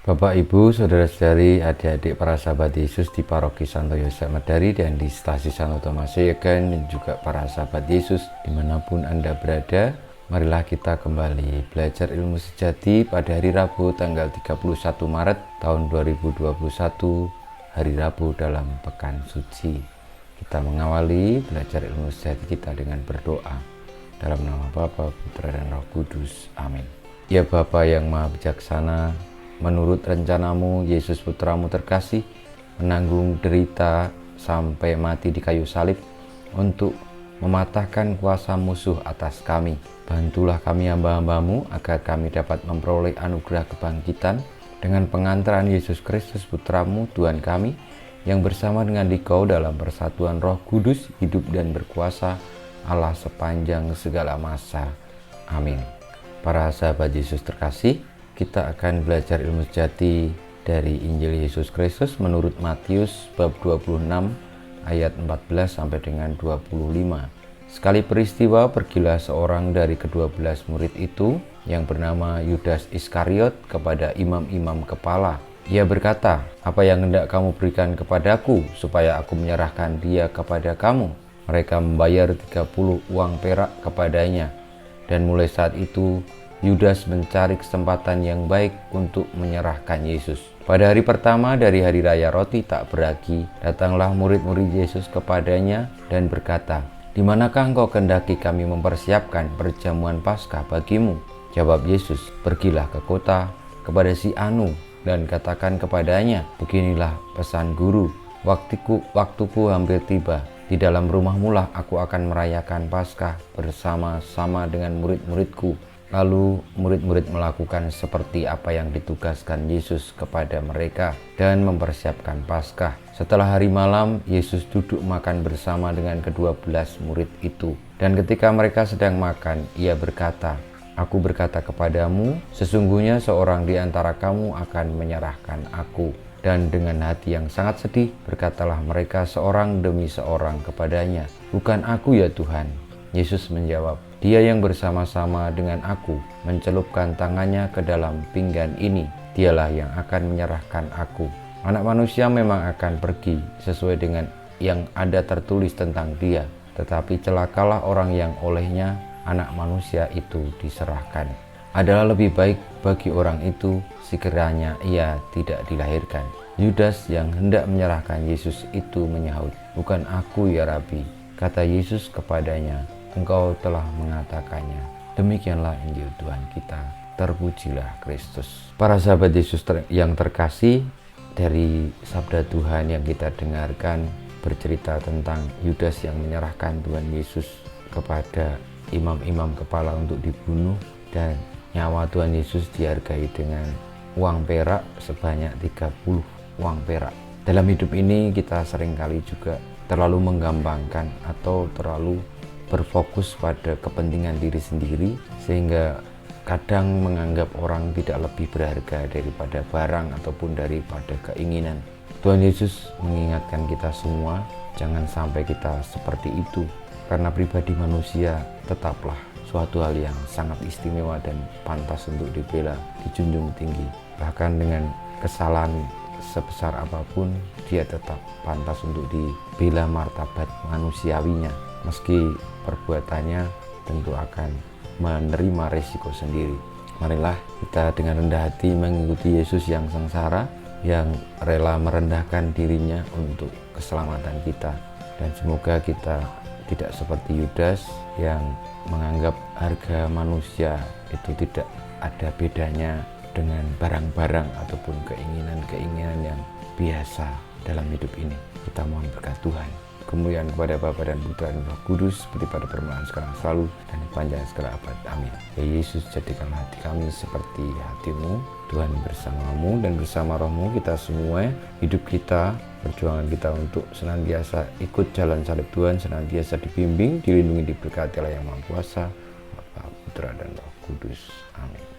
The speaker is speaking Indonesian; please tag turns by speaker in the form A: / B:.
A: Bapak, Ibu, saudara-saudari, adik-adik para sahabat Yesus di Paroki Santo Yosef Medari dan di Stasi Santo Thomas Yegan, dan juga para sahabat Yesus dimanapun Anda berada. Marilah kita kembali belajar ilmu sejati pada hari Rabu tanggal 31 Maret tahun 2021, hari Rabu dalam Pekan Suci. Kita mengawali belajar ilmu sejati kita dengan berdoa. Dalam nama Bapa, Putra, dan Roh Kudus. Amin. Ya Bapa yang Maha Bijaksana, menurut rencanamu, Yesus Putramu terkasih menanggung derita sampai mati di kayu salib untuk mematahkan kuasa musuh atas kami. Bantulah kami hamba-hambamu agar kami dapat memperoleh anugerah kebangkitan dengan pengantaran Yesus Kristus Putramu Tuhan kami, yang bersama dengan Dikau dalam persatuan Roh Kudus hidup dan berkuasa Allah sepanjang segala masa. Amin. Para sahabat Yesus terkasih, kita akan belajar ilmu sejati dari Injil Yesus Kristus menurut Matius bab 26 ayat 14 sampai dengan 25. Sekali peristiwa, pergilah seorang dari ke-12 murid itu yang bernama Yudas Iskariot kepada imam-imam kepala. Ia berkata, "Apa yang hendak kamu berikan kepadaku supaya aku menyerahkan dia kepada kamu?" Mereka membayar 30 uang perak kepadanya, dan mulai saat itu Yudas mencari kesempatan yang baik untuk menyerahkan Yesus. Pada hari pertama dari hari raya roti tak beragi, datanglah murid-murid Yesus kepadanya dan berkata, "Di manakah engkau kehendaki kami mempersiapkan perjamuan Paskah bagimu?" Jawab Yesus, "Pergilah ke kota kepada si Anu dan katakan kepadanya, beginilah pesan guru, waktuku hampir tiba. Di dalam rumahmu lah aku akan merayakan Paskah bersama-sama dengan murid-muridku." Lalu murid-murid melakukan seperti apa yang ditugaskan Yesus kepada mereka dan mempersiapkan Paskah. Setelah hari malam, Yesus duduk makan bersama dengan ke-12 murid itu. Dan ketika mereka sedang makan, ia berkata, "Aku berkata kepadamu, sesungguhnya seorang di antara kamu akan menyerahkan aku." Dan dengan hati yang sangat sedih, berkatalah mereka seorang demi seorang kepadanya, "Bukan aku ya Tuhan." Yesus menjawab, "Dia yang bersama-sama dengan aku mencelupkan tangannya ke dalam pinggan ini, dialah yang akan menyerahkan aku. Anak manusia memang akan pergi sesuai dengan yang ada tertulis tentang dia, tetapi celakalah orang yang olehnya anak manusia itu diserahkan. Adalah lebih baik bagi orang itu sekiranya ia tidak dilahirkan." Yudas yang hendak menyerahkan Yesus itu menyahut, "Bukan aku ya Rabi." Kata Yesus kepadanya, "Engkau telah mengatakannya." Demikianlah Injil Tuhan kita. Terpujilah Kristus. Para sahabat Yesus yang terkasih, dari sabda Tuhan yang kita dengarkan bercerita tentang Yudas yang menyerahkan Tuhan Yesus kepada imam-imam kepala untuk dibunuh, dan nyawa Tuhan Yesus dihargai dengan uang perak sebanyak 30 uang perak. Dalam hidup ini kita seringkali juga terlalu menggampangkan atau terlalu berfokus pada kepentingan diri sendiri, sehingga kadang menganggap orang tidak lebih berharga daripada barang ataupun daripada keinginan. Tuhan Yesus mengingatkan kita semua, jangan sampai kita seperti itu, karena pribadi manusia tetaplah suatu hal yang sangat istimewa dan pantas untuk dibela, dijunjung tinggi. Bahkan dengan kesalahan sebesar apapun, dia tetap pantas untuk dibela martabat manusiawinya, meski perbuatannya tentu akan menerima resiko sendiri. Marilah kita dengan rendah hati mengikuti Yesus yang sengsara, yang rela merendahkan dirinya untuk keselamatan kita. Dan semoga kita tidak seperti Yudas yang menganggap harga manusia itu tidak ada bedanya dengan barang-barang ataupun keinginan-keinginan yang biasa dalam hidup ini. Kita mohon berkat Tuhan. Kemuliaan kepada Bapa dan Putra dan Roh Kudus, seperti pada permulaan sekarang selalu dan sepanjang segala abad. Amin. Ya Yesus, jadikanlah hati kami seperti hatimu. Tuhan bersamamu dan bersama rohmu, kita semua, hidup kita, perjuangan kita untuk senantiasa ikut jalan salib Tuhan, senantiasa dibimbing, dilindungi, diberkati oleh Yang Maha Kuasa, Bapa, Putra, dan Roh Kudus. Amin.